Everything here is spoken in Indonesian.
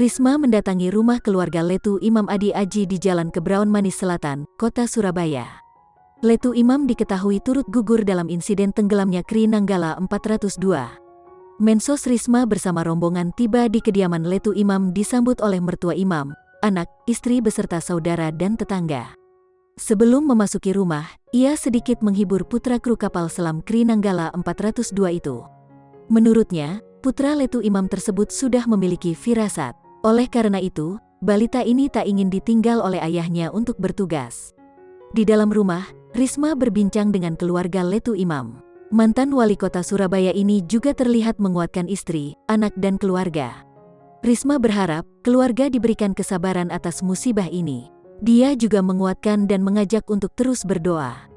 Risma mendatangi rumah keluarga Letu Imam Adi Aji di Jalan Kebraun Manis Selatan, Kota Surabaya. Letu Imam diketahui turut gugur dalam insiden tenggelamnya Kri Nanggala 402. Mensos Risma bersama rombongan tiba di kediaman Letu Imam disambut oleh mertua Imam, anak, istri beserta saudara dan tetangga. Sebelum memasuki rumah, ia sedikit menghibur putra kru kapal selam Kri Nanggala 402 itu. Menurutnya, putra Letu Imam tersebut sudah memiliki firasat. Oleh karena itu, balita ini tak ingin ditinggal oleh ayahnya untuk bertugas. Di dalam rumah, Risma berbincang dengan keluarga Letu Imam. Mantan wali kota Surabaya ini juga terlihat menguatkan istri, anak dan keluarga. Risma berharap keluarga diberikan kesabaran atas musibah ini. Dia juga menguatkan dan mengajak untuk terus berdoa.